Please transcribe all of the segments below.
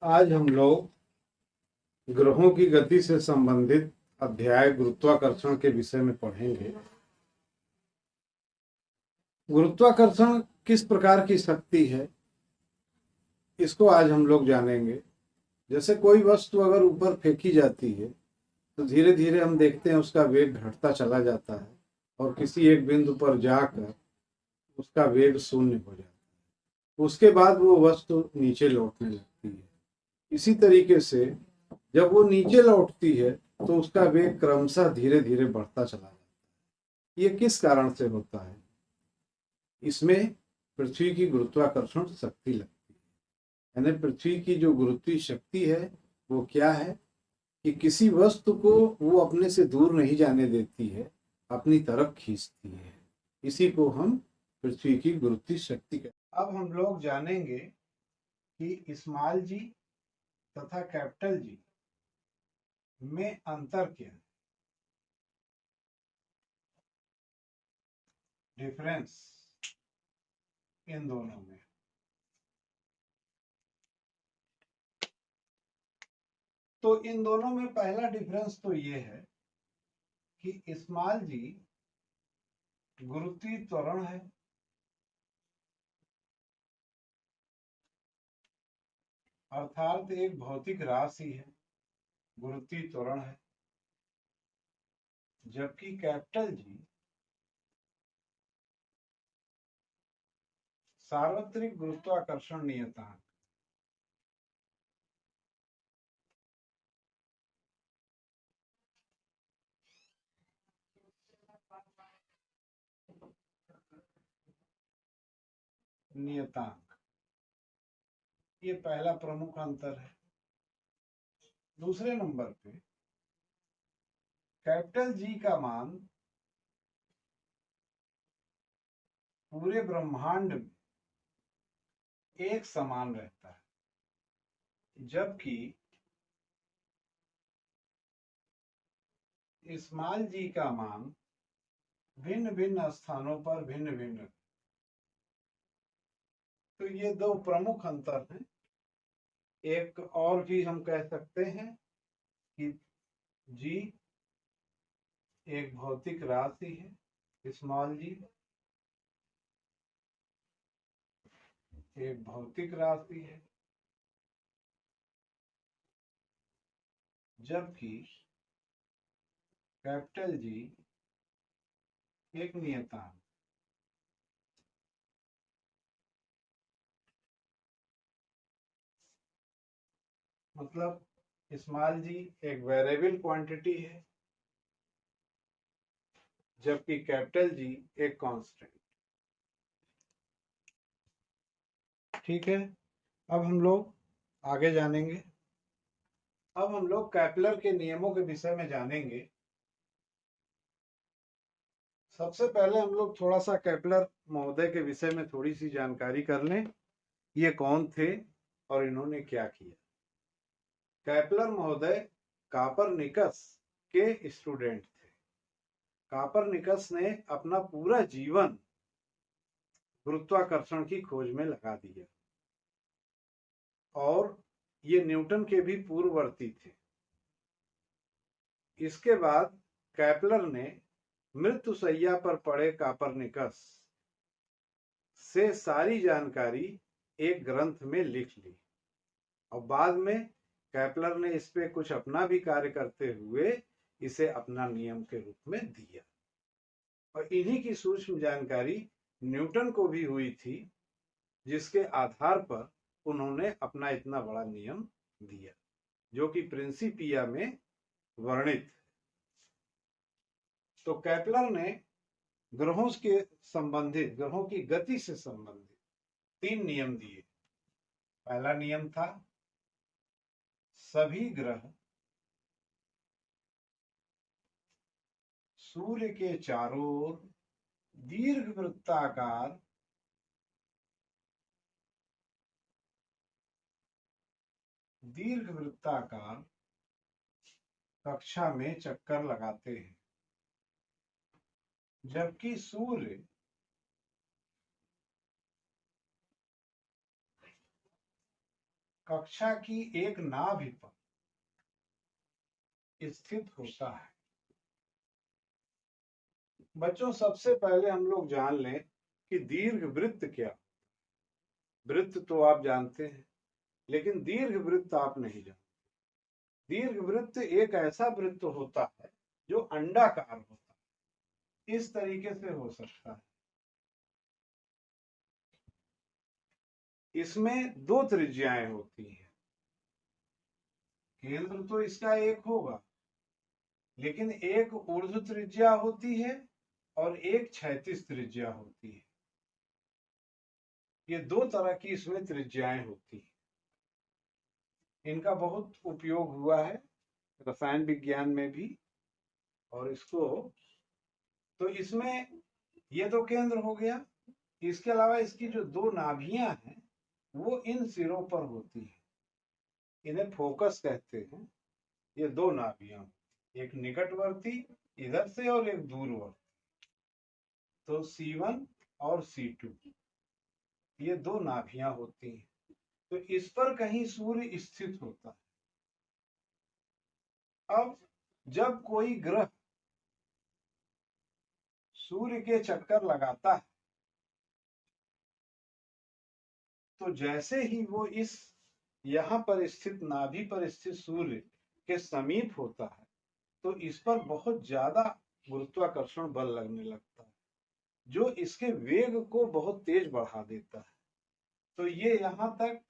आज हम लोग ग्रहों की गति से संबंधित अध्याय गुरुत्वाकर्षण के विषय में पढ़ेंगे। गुरुत्वाकर्षण किस प्रकार की शक्ति है, इसको आज हम लोग जानेंगे। जैसे कोई वस्तु अगर ऊपर फेंकी जाती है तो धीरे धीरे हम देखते हैं उसका वेग घटता चला जाता है और किसी एक बिंदु पर जाकर उसका वेग शून्य हो जाता है। उसके बाद वो वस्तु नीचे लौटने लगती है। इसी तरीके से जब वो नीचे लौटती है तो उसका वेग क्रमशः धीरे धीरे बढ़ता चला जाता है। ये किस कारण से होता है? इसमें पृथ्वी की गुरुत्वाकर्षण शक्ति लगती है। यानी पृथ्वी की जो गुरुत्वीय शक्ति है वो क्या है कि किसी वस्तु को वो अपने से दूर नहीं जाने देती है, अपनी तरफ खींचती है। इसी को हम पृथ्वी की गुरुत्वीय शक्ति कहते हैं। अब हम लोग जानेंगे कि स्मॉल जी तथा कैपिटल जी में अंतर क्या है, डिफरेंस इन दोनों में। तो इन दोनों में पहला डिफरेंस तो ये है कि स्मॉल जी गुरुत्वीय त्वरण है, अर्थात एक भौतिक राशि है, गुरुत्वीय त्वरण है। जबकि कैपिटल जी सार्वत्रिक गुरुत्वाकर्षण नियतांक। नियतांक, ये पहला प्रमुख अंतर है। दूसरे नंबर पे कैपिटल जी का मान पूरे ब्रह्मांड में एक समान रहता है, जबकि स्मॉल जी का मान भिन्न भिन्न स्थानों पर भिन्न भिन्न। तो ये दो प्रमुख अंतर हैं। एक और भी हम कह सकते हैं कि जी एक भौतिक राशि है, स्मॉल जी एक भौतिक राशि है, जबकि कैपिटल जी एक नियतांक। मतलब स्मॉल जी एक वेरिएबल क्वांटिटी है, जबकि कैपिटल जी एक कांस्टेंट। ठीक है, अब हम लोग आगे जानेंगे। अब हम लोग केपलर के नियमों के विषय में जानेंगे। सबसे पहले हम लोग थोड़ा सा केपलर महोदय के विषय में थोड़ी सी जानकारी कर लें। ये कौन थे और इन्होंने क्या किया? केपलर महोदय कापरनिकस के स्टूडेंट थे। कापरनिकस ने अपना पूरा जीवन गुरुत्वाकर्षण की खोज में लगा दिया और ये न्यूटन के भी पूर्ववर्ती थे। इसके बाद केपलर ने मृत्युशैया पर पड़े कापरनिकस से सारी जानकारी एक ग्रंथ में लिख ली और बाद में केपलर ने इस पे कुछ अपना भी कार्य करते हुए इसे अपना नियम के रूप में दिया। और इन्हीं की सूक्ष्म जानकारी न्यूटन को भी हुई थी, जिसके आधार पर उन्होंने अपना इतना बड़ा नियम दिया, जो कि प्रिंसिपिया में वर्णित है। तो केपलर ने ग्रहों के संबंधित, ग्रहों की गति से संबंधित 3 नियम दिए। पहला नियम था सभी ग्रह सूर्य के चारों ओर दीर्घवृत्ताकार कक्षा में चक्कर लगाते हैं, जबकि सूर्य कक्षा की एक नाभि पर स्थित होता है। बच्चों, सबसे पहले हम लोग जान लें कि दीर्घ वृत्त क्या। वृत्त तो आप जानते हैं, लेकिन दीर्घ वृत्त आप नहीं जानते। दीर्घ वृत्त एक ऐसा वृत्त होता है जो अंडाकार होता है। इस तरीके से हो सकता है। इसमें दो त्रिज्याएं होती हैं। केंद्र तो इसका एक होगा, लेकिन एक ऊर्ध्व त्रिज्या होती है और एक क्षैतिज त्रिज्या होती है। ये दो तरह की इसमें त्रिज्याएं होती हैं। इनका बहुत उपयोग हुआ है रसायन विज्ञान में भी। और इसको तो इसमें ये तो केंद्र हो गया। इसके अलावा इसकी जो दो नाभियां हैं वो इन सिरों पर होती है। इन्हें फोकस कहते हैं। ये दो नाभियां, एक निकटवर्ती इधर से और एक दूरवर्ती। तो C1 और C2 ये दो नाभियां होती हैं। तो इस पर कहीं सूर्य स्थित होता है। अब जब कोई ग्रह सूर्य के चक्कर लगाता है तो जैसे ही वो इस यहां पर स्थित नाभि पर स्थित सूर्य के समीप होता है तो इस पर बहुत ज्यादा गुरुत्वाकर्षण बल लगने लगता है, जो इसके वेग को बहुत तेज बढ़ा देता है। तो ये यहां तक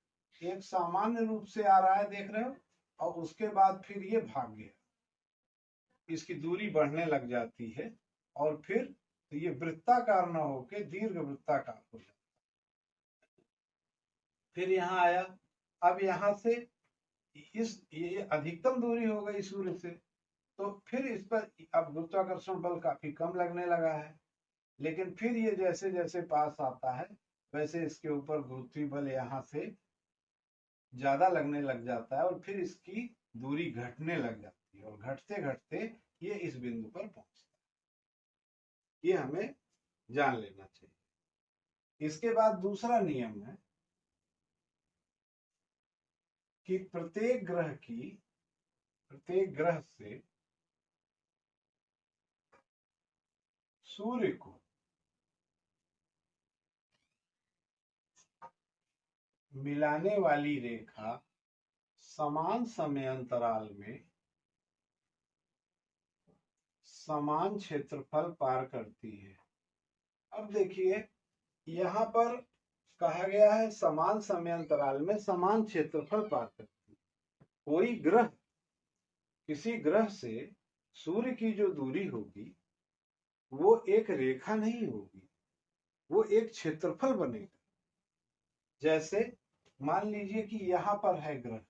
एक सामान्य रूप से आ रहा है, देख रहे हो, और उसके बाद फिर ये भाग गया। इसकी दूरी बढ़ने लग जाती है और फिर तो ये वृत्ताकार न होके दीर्घ वृत्ताकार हो जाता है। फिर यहाँ आया। अब यहाँ से ये अधिकतम दूरी हो गई सूर्य से, तो फिर इस पर अब गुरुत्वाकर्षण बल काफी कम लगने लगा है। लेकिन फिर ये जैसे जैसे पास आता है वैसे इसके ऊपर गुरुत्वीय बल यहाँ से ज्यादा लगने लग जाता है और फिर इसकी दूरी घटने लग जाती है और घटते घटते ये इस बिंदु पर पहुंचता है। ये हमें जान लेना चाहिए। इसके बाद दूसरा नियम है कि प्रत्येक ग्रह से सूर्य को मिलाने वाली रेखा समान समय अंतराल में समान क्षेत्रफल पार करती है। अब देखिए, यहां पर कहा गया है समान समय अंतराल में समान क्षेत्रफल पार करती है। कोई ग्रह, किसी ग्रह से सूर्य की जो दूरी होगी वो एक रेखा नहीं होगी, वो एक क्षेत्रफल बनेगा। जैसे मान लीजिए कि यहां पर है ग्रह,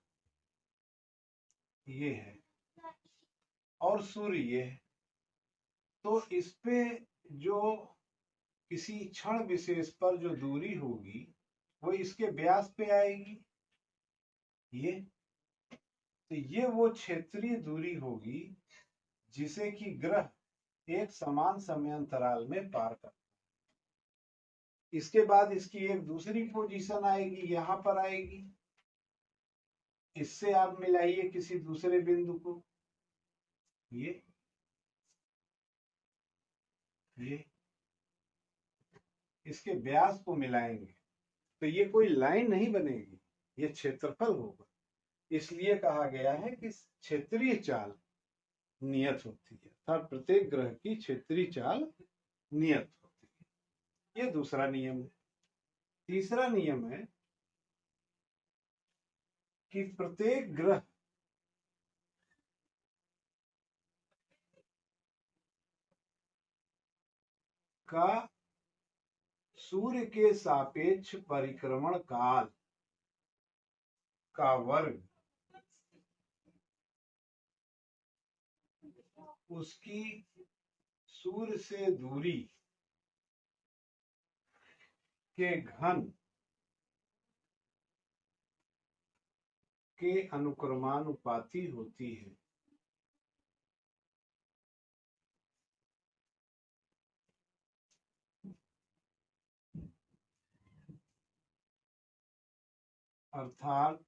ये है, और सूर्य ये है। तो इस पे जो किसी क्षण विशेष पर जो दूरी होगी वो इसके व्यास पे आएगी। ये तो ये वो क्षेत्रीय दूरी होगी जिसे कि ग्रह एक समान समय अंतराल में पार करता है। इसके बाद इसकी एक दूसरी पोजीशन आएगी, यहां पर आएगी। इससे आप मिलाइए किसी दूसरे बिंदु को, ये इसके व्यास को मिलाएंगे तो ये कोई लाइन नहीं बनेगी, ये क्षेत्रफल होगा। इसलिए कहा गया है कि क्षेत्रीय चाल नियत होती है, अर्थात प्रत्येक ग्रह की क्षेत्रीय चाल नियत होती है। ये दूसरा नियम है। तीसरा नियम है कि प्रत्येक ग्रह का सूर्य के सापेक्ष परिक्रमण काल का वर्ग उसकी सूर्य से दूरी के घन के अनुक्रमानुपाती होती है। अर्थात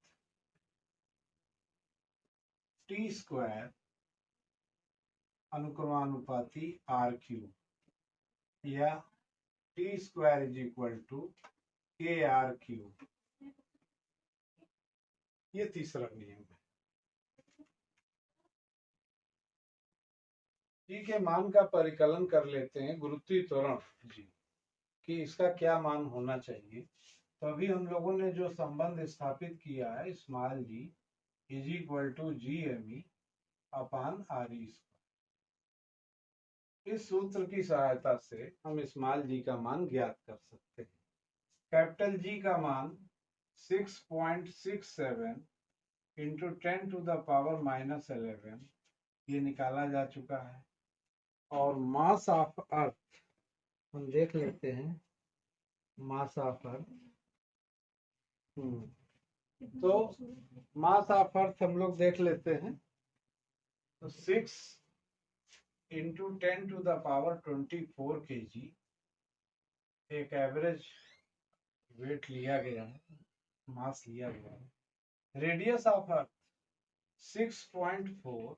टी स्क्वायर अनुक्रमानुपाती आर क्यूब, या T square is equal to K R cube. ये तीसरा नियम है। जी के मान का परिकलन कर लेते हैं गुरुत्वीय त्वरण जी कि इसका क्या मान होना चाहिए। तो अभी हम लोगों ने जो संबंध स्थापित किया है, small G is equal to G M E upon R E square, इस सूत्र की सहायता से हम स्मॉल जी का मान ज्ञात कर सकते हैं। कैपिटल जी का मान 6.67 इंटू 10 टू द पावर -11 ये निकाला जा चुका है। और मास ऑफ अर्थ हम देख लेते हैं, मास ऑफ अर्थ, तो मास ऑफ अर्थ हम लोग देख लेते हैं। तो 6 into 10 to the power 24 kg एक एवरेज वेट लिया गया है, मास लिया गया है। Radius of earth 6.4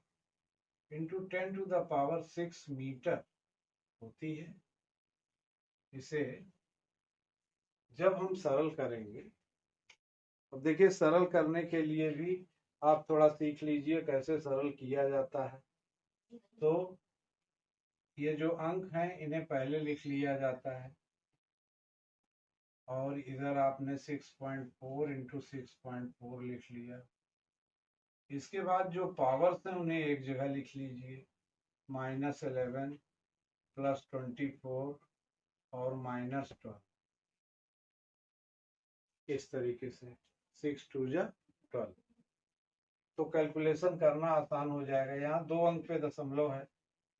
into 10 to the power 6 metre होती है। इसे जब हम सरल करेंगे, अब देखिए सरल करने के लिए भी आप थोड़ा सीख लीजिए कैसे सरल किया जाता है। तो ये जो अंक हैं इन्हें पहले लिख लिया जाता है, और इधर आपने 6.4 इंटू 6.4 लिख लिया। इसके बाद जो पावर्स हैं उन्हें एक जगह लिख लीजिए, -11 +24 और -12, इस तरीके से 6 2 जा 12। तो कैलकुलेशन करना आसान हो जाएगा। यहाँ 2 अंक पे दशमलव है,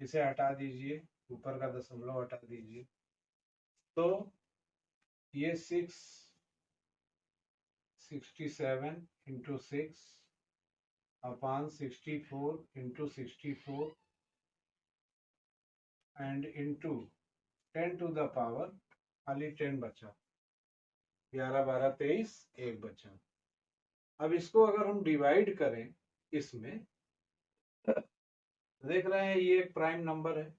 इसे हटा दीजिए, ऊपर का दशमलव हटा दीजिए। तो ये 667 into 6 upon 64 into 64 and into 10 to the power, खाली 10 बचा, 11 12 23 1 बचा। अब इसको अगर हम डिवाइड करें, इसमें देख रहे हैं ये एक प्राइम नंबर है,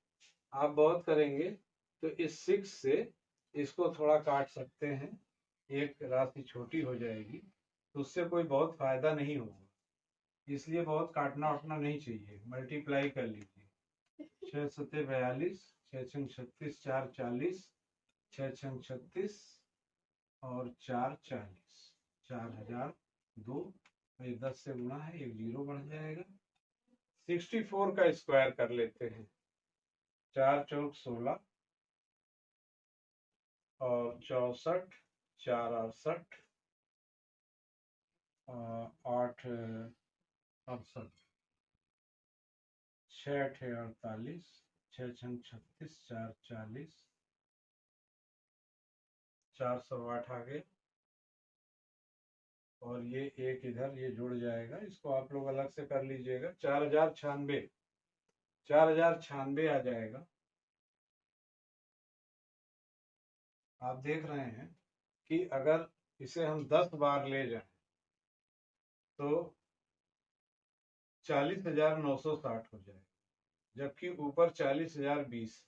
आप बहुत करेंगे तो इस 6 से इसको थोड़ा काट सकते हैं, एक राशि छोटी हो जाएगी, तो उससे कोई बहुत फायदा नहीं होगा, इसलिए बहुत काटना उठना नहीं चाहिए, मल्टीप्लाई कर लीजिए। 6 7 42, 6 6 36, 4 40, 6 6 36 और 4 40, 4002। ये 10 से गुणा है, एक 0 बढ़ जाएगा। 64 का स्क्वायर कर लेते हैं, 4 चौक 16 और 64, 4 68 8 68, 6 48, 6 36, 4 40, 408 आ गए, और ये एक इधर ये जुड़ जाएगा, इसको आप लोग अलग से कर लीजिएगा। 4096, 4096 आ जाएगा। आप देख रहे हैं कि अगर इसे हम 10 बार ले जाएं तो 40,960 हो जाएगा, जबकि ऊपर 40,020,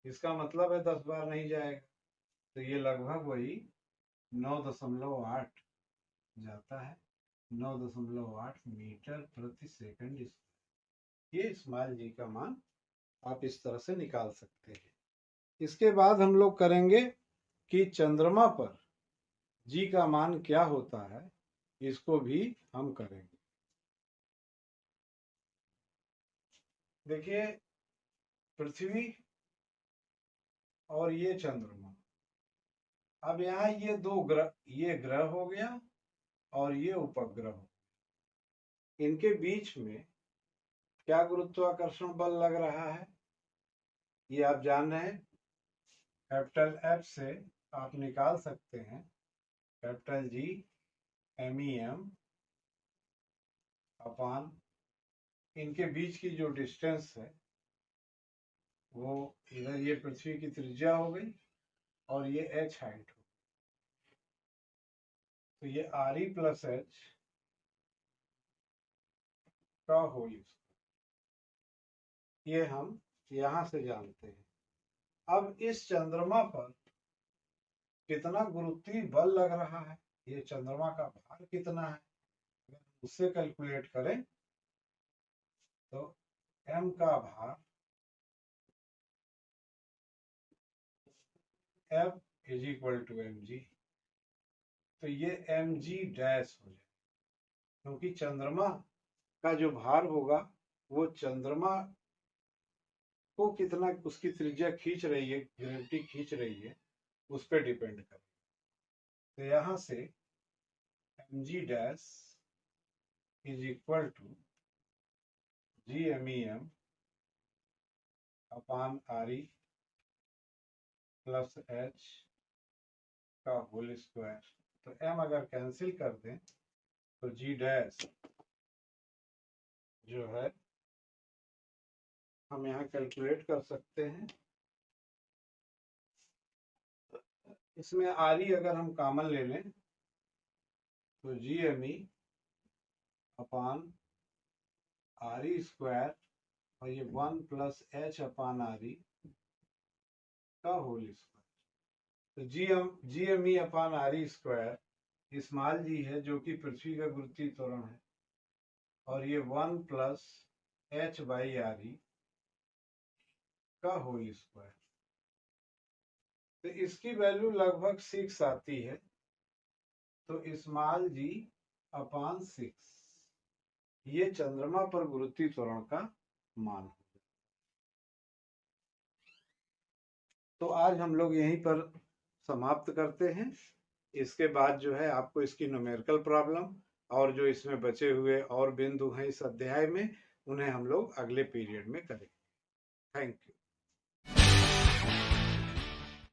इसका मतलब है 10 बार नहीं जाएगा, तो ये लगभग वही 9.8 जाता है, 9.8 मीटर प्रति सेकंड। ये स्मॉल जी का मान आप इस तरह से निकाल सकते हैं। इसके बाद हम लोग करेंगे कि चंद्रमा पर जी का मान क्या होता है, इसको भी हम करेंगे। देखिए पृथ्वी और ये चंद्रमा, अब यहाँ ये 2 ग्रह, ये ग्रह हो गया और ये उपग्रह हो, इनके बीच में क्या गुरुत्वाकर्षण बल लग रहा है ये आप जान रहे हैं। कैपिटल एफ से आप निकाल सकते हैं, कैपिटल जी MEM अपान इनके बीच की जो डिस्टेंस है वो इधर ये पृथ्वी की त्रिज्या हो गई और ये h हाइट हो, तो ये RE + H का होल स्क्वायर, ये हम यहां से जानते हैं। अब इस चंद्रमा पर कितना गुरुत्वीय बल लग रहा है, ये चंद्रमा का भार कितना है, अगर उससे कैलकुलेट करें तो m का भार F is equal to mg, तो ये mg डैश हो जाए, क्योंकि चंद्रमा का जो भार होगा वो चंद्रमा को कितना उसकी त्रिज्या खींच रही है, ग्रेविटी खींच रही है, उस पर डिपेंड करे। तो यहां से mg dash is equal to gmem upon re plus h का होल स्क्वायर। तो m अगर कैंसिल कर दें तो g डैश जो है हम यहाँ कैलकुलेट कर सकते हैं। इसमें re अगर हम कॉमन ले लें तो gme अपान re स्क्वायर और ये 1 प्लस h अपान re का होल स्क्वायर। तो gme अपान re स्क्वायर स्मॉल जी है जो कि पृथ्वी का गुरुत्वीय त्वरण है, और ये 1 प्लस h बाई re का होल स्क्वायर। तो इसकी वैल्यू लगभग 6 आती है, तो स्मॉल जी अपान 6 ये चंद्रमा पर गुरुत्वीय त्वरण का मान है। तो आज हम लोग यहीं पर समाप्त करते हैं। इसके बाद जो है आपको इसकी न्यूमेरिकल प्रॉब्लम और जो इसमें बचे हुए और बिंदु हैं इस अध्याय में, उन्हें हम लोग अगले पीरियड में करेंगे। Thank you.